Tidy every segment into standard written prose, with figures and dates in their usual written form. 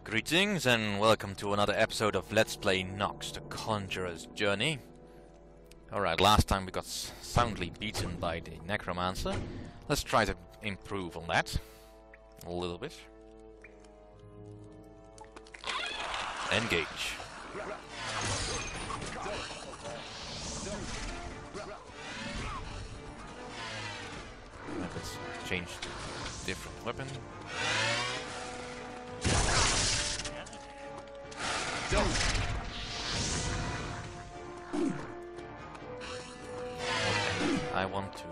Greetings and welcome to another episode of Let's Play Nox, the Conjurer's Journey. Alright, last time we got soundly beaten by the Necromancer. Let's try to improve on that a little bit. Engage. Let's change to a different weapon. I want to...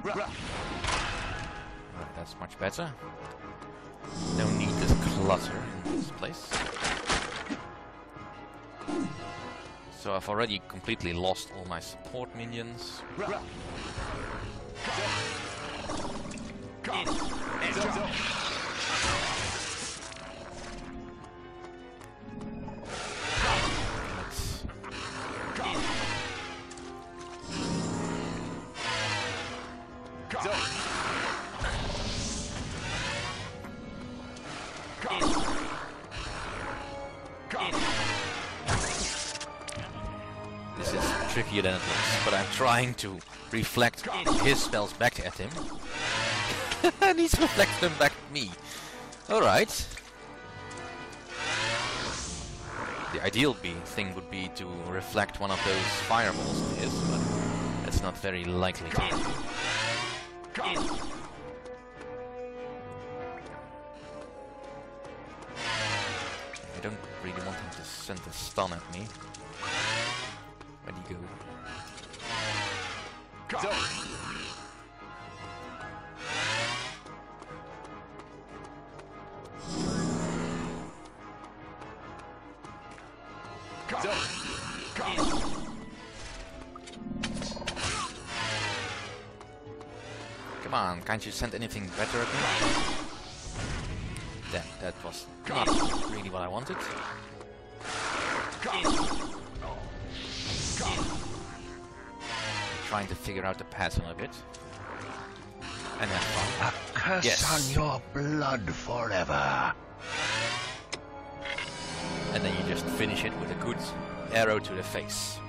Right, that's much better. No need this clutter in this place. So I've already completely lost all my support minions. This is trickier than it looks, but I'm trying to reflect his spells back at him. And he's reflecting them back at me. Alright. The ideal thing would be to reflect one of those fireballs of his, but that's not very likely to happen. I don't really want him to send a stun at me. Where'd he go? Come on, can't you send anything better at me? Damn, that was not really what I wanted. Trying to figure out the pattern a bit. And have fun. A curse on your blood forever. And then you just finish it with a good arrow to the face.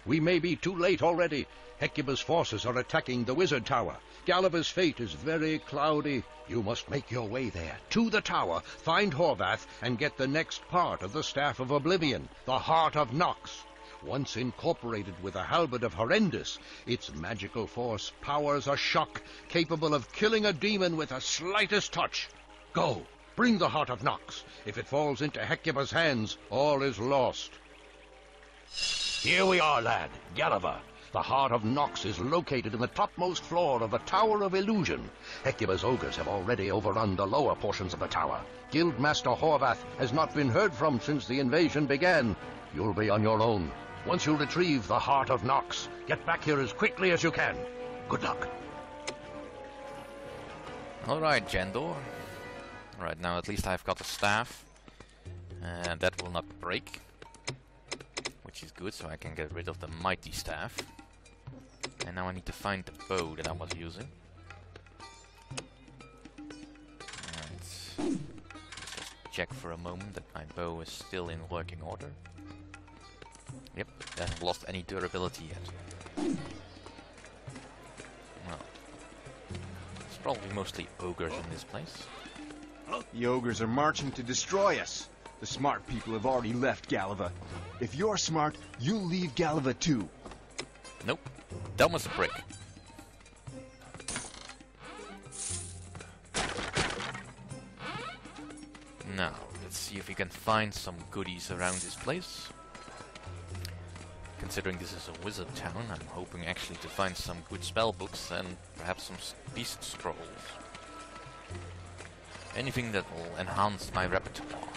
We may be too late already. Hecuba's forces are attacking the wizard tower. Galava's fate is very cloudy. You must make your way there, to the tower, find Horvath, and get the next part of the Staff of Oblivion, the Heart of Nox. Once incorporated with the Halberd of Horrendous, its magical force powers a shock capable of killing a demon with the slightest touch. Go, bring the Heart of Nox. If it falls into Hecuba's hands, all is lost. Here we are, lad, Galava. The Heart of Nox is located in the topmost floor of the Tower of Illusion. Hecuba's ogres have already overrun the lower portions of the tower. Guildmaster Horvath has not been heard from since the invasion began. You'll be on your own. Once you retrieve the Heart of Nox, get back here as quickly as you can. Good luck. Alright, Jandor. Alright, now at least I've got the staff. And that will not break. Which is good, so I can get rid of the mighty staff. And now I need to find the bow that I was using. Alright. Just check for a moment that my bow is still in working order. Yep, it hasn't lost any durability yet. Well, it's probably mostly ogres in this place. The ogres are marching to destroy us. The smart people have already left Galava. If you're smart, you'll leave Galava too. Nope. Dumb as a brick. Now, let's see if we can find some goodies around this place. Considering this is a wizard town, I'm hoping actually to find some good spell books and perhaps some beast scrolls. Anything that will enhance my repertoire.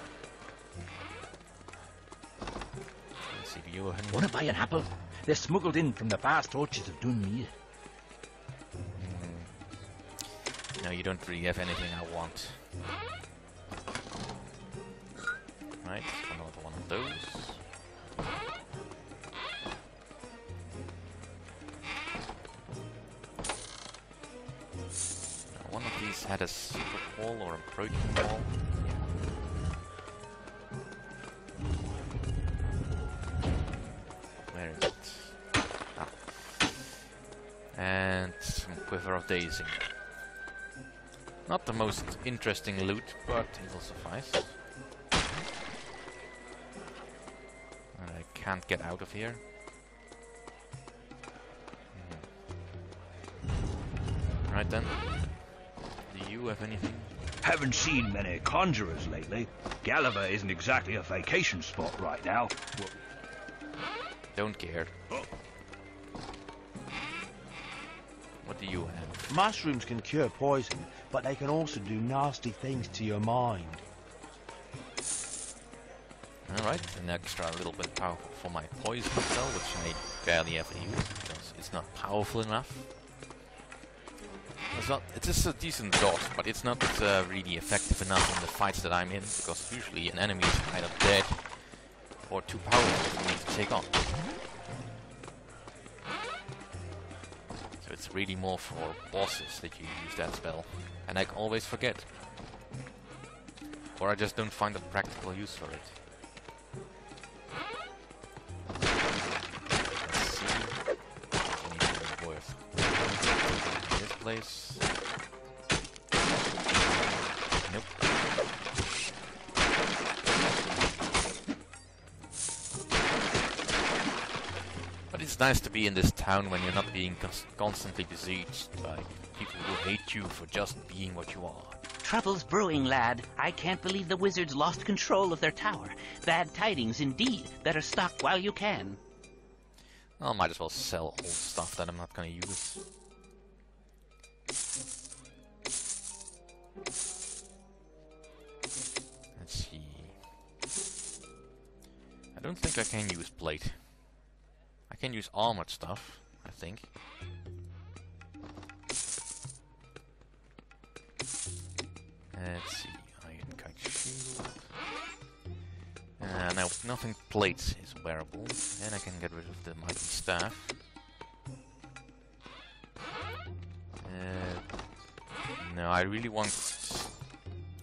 Let's see, Want to buy an apple? They're smuggled in from the vast orchards of Dunmead. No, you don't really have anything I want. Right, another one of those. One of these had a secret wall or a broken wall. Where is it? Ah. And some Quiver of Dazing. Not the most interesting loot, but it will suffice. And I can't get out of here. Right then. Do you have anything? Haven't seen many conjurers lately. Galava isn't exactly a vacation spot right now. Don't care. What do you have? Mushrooms can cure poison, but they can also do nasty things to your mind. Alright, an extra little bit powerful for my poison spell, which I barely ever use because it's not powerful enough. It is a decent dot, but it's not really effective enough in the fights that I'm in, because usually an enemy is either dead or too powerful for me to take on. So it's really more for bosses that you use that spell, and I always forget. Or I just don't find a practical use for it. Let's see. Anything worth this place? Nope. But it's nice to be in this town when you're not being constantly besieged by people who hate you for just being what you are. Trouble's brewing, lad. I can't believe the wizards lost control of their tower. Bad tidings indeed. Better stock while you can. Well, might as well sell old stuff that I'm not gonna use. Let's see. I don't think I can use plate. I can use armored stuff, I think. Let's see. Iron kite shield. Now, nothing plate is wearable. Then I can get rid of the mighty staff. No, I really want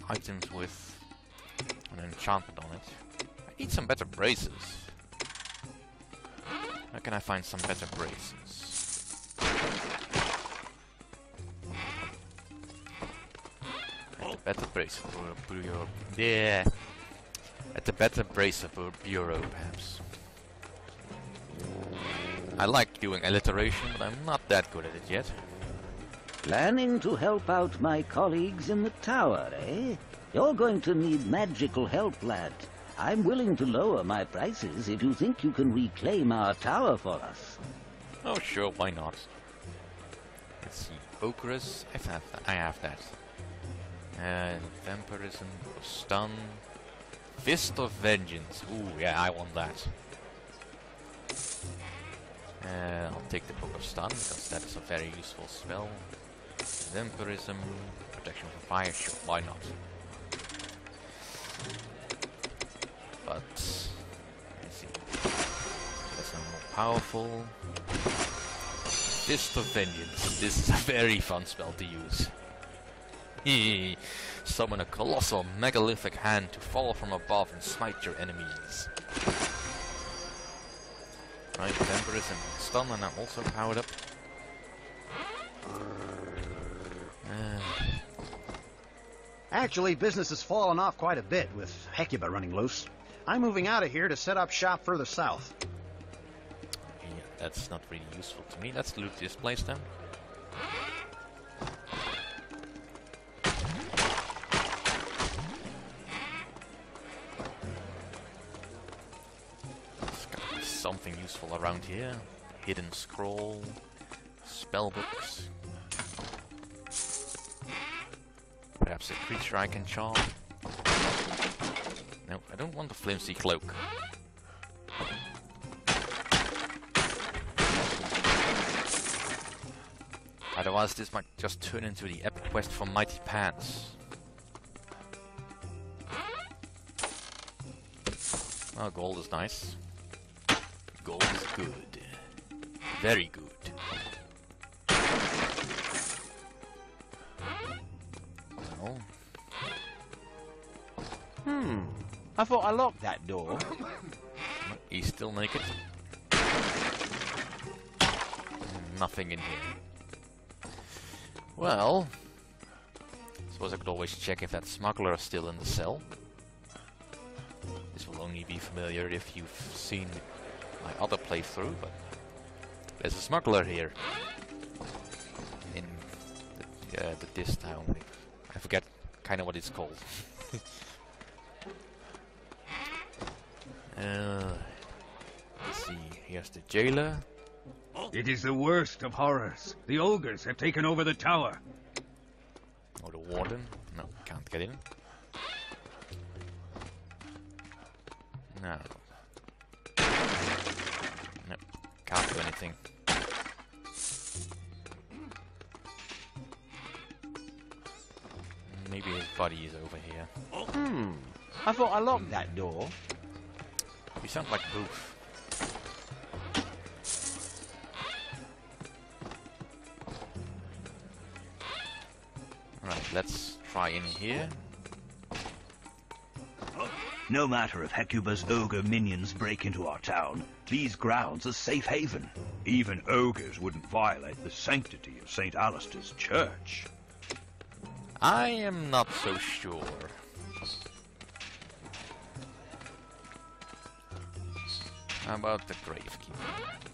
items with an enchantment on it. I need some better braces. Where can I find some better braces? At the better brace bureau. Yeah. At the better brace bureau, perhaps. I like doing alliteration, but I'm not that good at it yet. Planning to help out my colleagues in the tower, eh? You're going to need magical help, lad. I'm willing to lower my prices if you think you can reclaim our tower for us. Oh, sure, why not? Let's see. Ogres, I have that. Vampirism, stun. Fist of Vengeance. Ooh, yeah, I want that. I'll take the Book of Stun, because that is a very useful spell. Vampirism, protection from fire, sure, why not? But, let's see. That's now more powerful. Fist of Vengeance. This is a very fun spell to use. Summon a colossal megalithic hand to fall from above and smite your enemies. Right, Vampirism and Stun are now also powered up. Actually, business has fallen off quite a bit with Hecuba running loose. I'm moving out of here to set up shop further south. Yeah, that's not really useful to me. Let's loot this place then. There's gotta be something useful around here. Hidden scroll, spell books. Perhaps a creature I can charm. No, I don't want a flimsy cloak. Otherwise this might just turn into the epic quest for Mighty Pants. Well, gold is nice. Gold is good. Very good. Well, I thought I locked that door. he's still naked. Nothing in here. Well, suppose I could always check if that smuggler is still in the cell. This will only be familiar if you've seen my other playthrough, but there's a smuggler here in this town. I forget kind of what it's called. Let's see, here's the jailer. It is the worst of horrors. The ogres have taken over the tower. Or the warden. No, can't get in. No. No, can't do anything. Maybe his body is over here. I thought I locked that door. You sound like Booth. Right, let's try in here. No matter if Hecuba's ogre minions break into our town, these grounds are safe haven. Even ogres wouldn't violate the sanctity of St. Alistair's church. I am not so sure. How about the gravekeeper?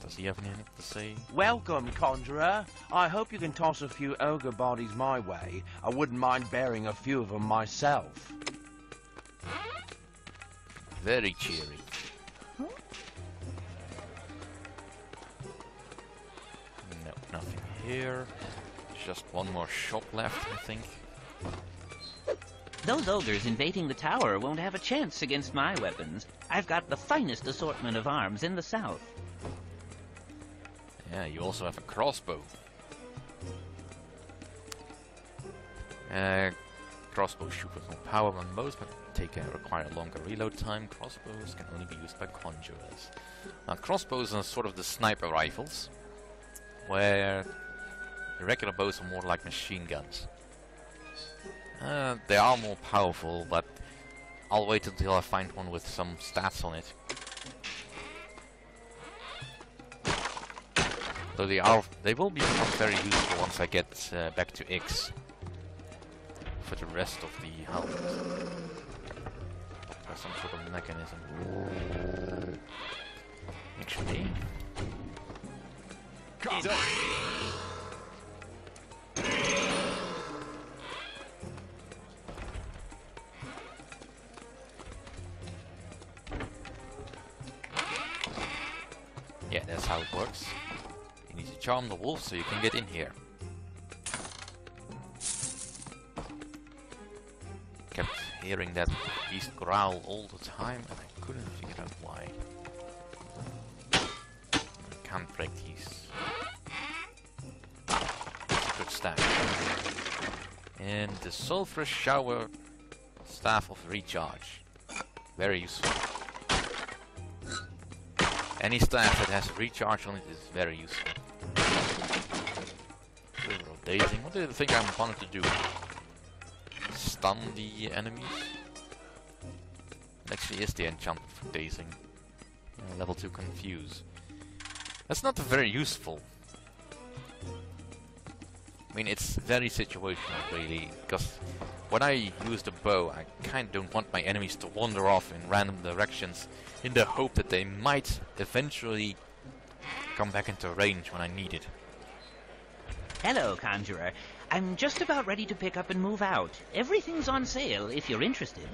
Does he have anything to say? Welcome, Conjurer. I hope you can toss a few ogre bodies my way. I wouldn't mind bearing a few of them myself. Very cheery. No, nothing here. Just one more shop left, I think. Those ogres invading the tower won't have a chance against my weapons. I've got the finest assortment of arms in the south. Yeah, you also have a crossbow. Crossbows shoot with more power than most, but require a longer reload time. Crossbows can only be used by conjurers. Now, crossbows are sort of the sniper rifles, where the regular bows are more like machine guns. They are more powerful, but I'll wait until I find one with some stats on it. So they will become very useful once I get back to X for the rest of the house. There's some sort of mechanism. Actually. Yeah, that's how it works. You need to charm the wolf so you can get in here. Kept hearing that beast growl all the time and I couldn't figure out why. I can't break these. That's a good staff. And the sulfurous shower staff of recharge. Very useful. Any staff that has recharge on it is very useful. Silver of dazing. What do you think I wanted to do? Stun the enemies? It actually is the enchantment for dazing. Level 2 confuse. That's not very useful. I mean, it's very situational, really, because when I use the bow, I kind of don't want my enemies to wander off in random directions in the hope that they might eventually come back into range when I need it. Hello, Conjurer. I'm just about ready to pick up and move out. Everything's on sale if you're interested.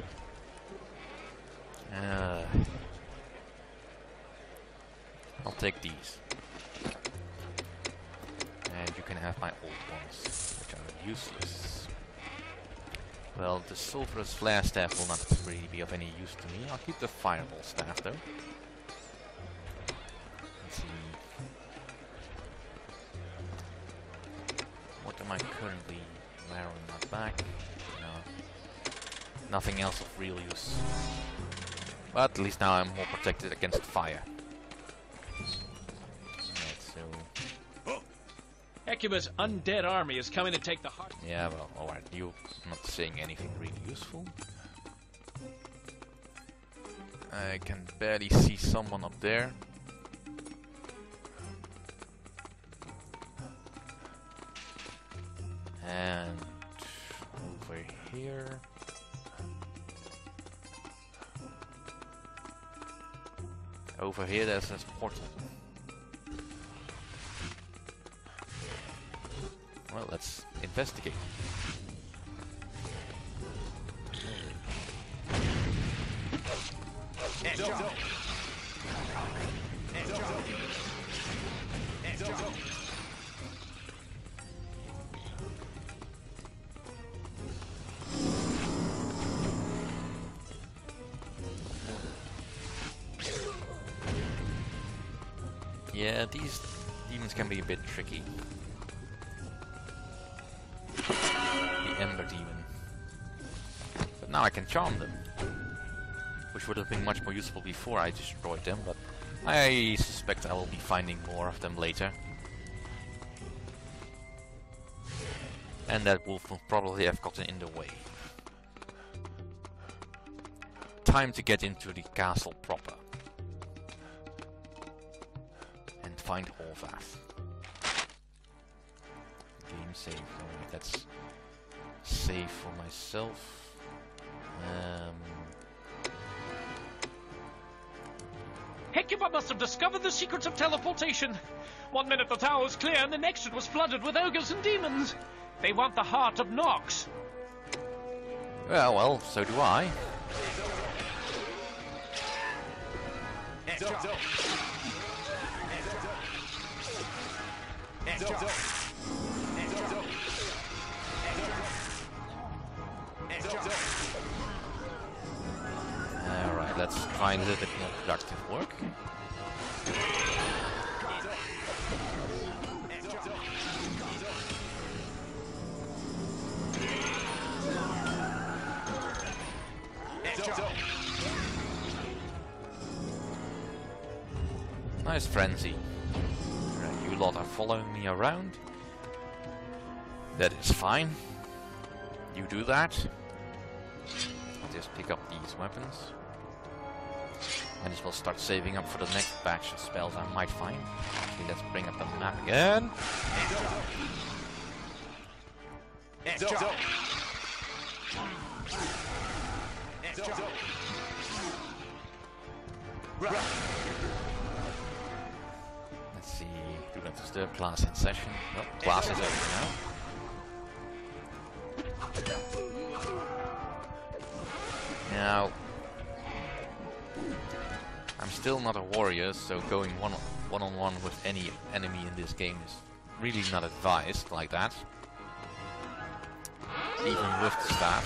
I'll take these. And you can have my old ones, which are useless. Well, the sulphurous flare staff will not really be of any use to me. I'll keep the fireball staff though. Let's see. What am I currently wearing on my back? No. Nothing else of real use. But at least now I'm more protected against fire. Right, so... Hecuba's undead army is coming to take the heart. Yeah, well, alright, you're not saying anything really useful. I can barely see someone up there. And over here. Over here there's this portal. Well, let's investigate. Yeah, these demons can be a bit tricky. The Ember Demon. But now I can charm them. Which would have been much more useful before I destroyed them, but I suspect I will be finding more of them later. And that wolf will probably have gotten in the way. Time to get into the castle proper. And find Horvath. Game save. Alright, that's save for myself. Hecuba must have discovered the secrets of teleportation. 1 minute the tower was clear, and the next it was flooded with ogres and demons. They want the heart of Nox. Well, so do I. Alright, let's try a little bit more productive work. Nice frenzy. You lot are following me around. That is fine. You do that. I'll just pick up these weapons. Might as well start saving up for the next batch of spells I might find. Actually, let's bring up the map again. Let's see. Do not disturb class in session. Well, class is over now. Now, I'm still not a warrior, so going one-on-one with any enemy in this game is really not advised like that. Even with the staff.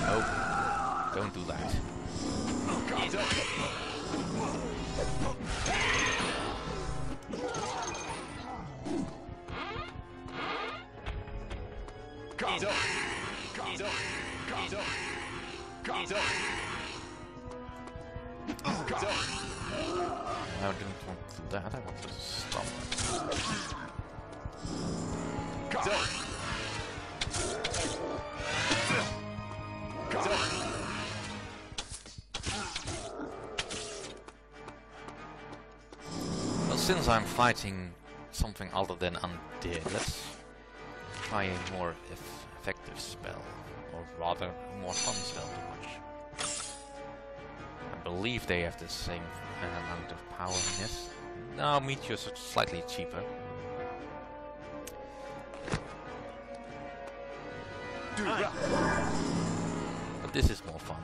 Oh, don't do that. I didn't want to do that, I wanted to stop Well, since I'm fighting something other than undead, let's try a more effective spell, or rather a more fun spell to watch. I believe they have the same amount of power in this. No, Meteors are slightly cheaper. But this is more fun.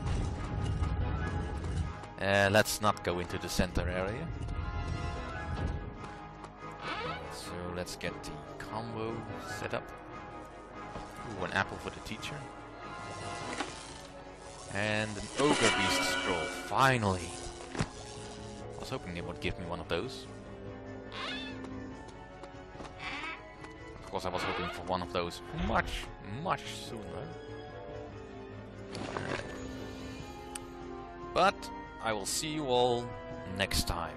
Let's not go into the center area. So let's get the combo set up. Ooh, an apple for the teacher. And an Ogre Beast Scroll, finally! I was hoping they would give me one of those. Of course, I was hoping for one of those much sooner. But I will see you all next time.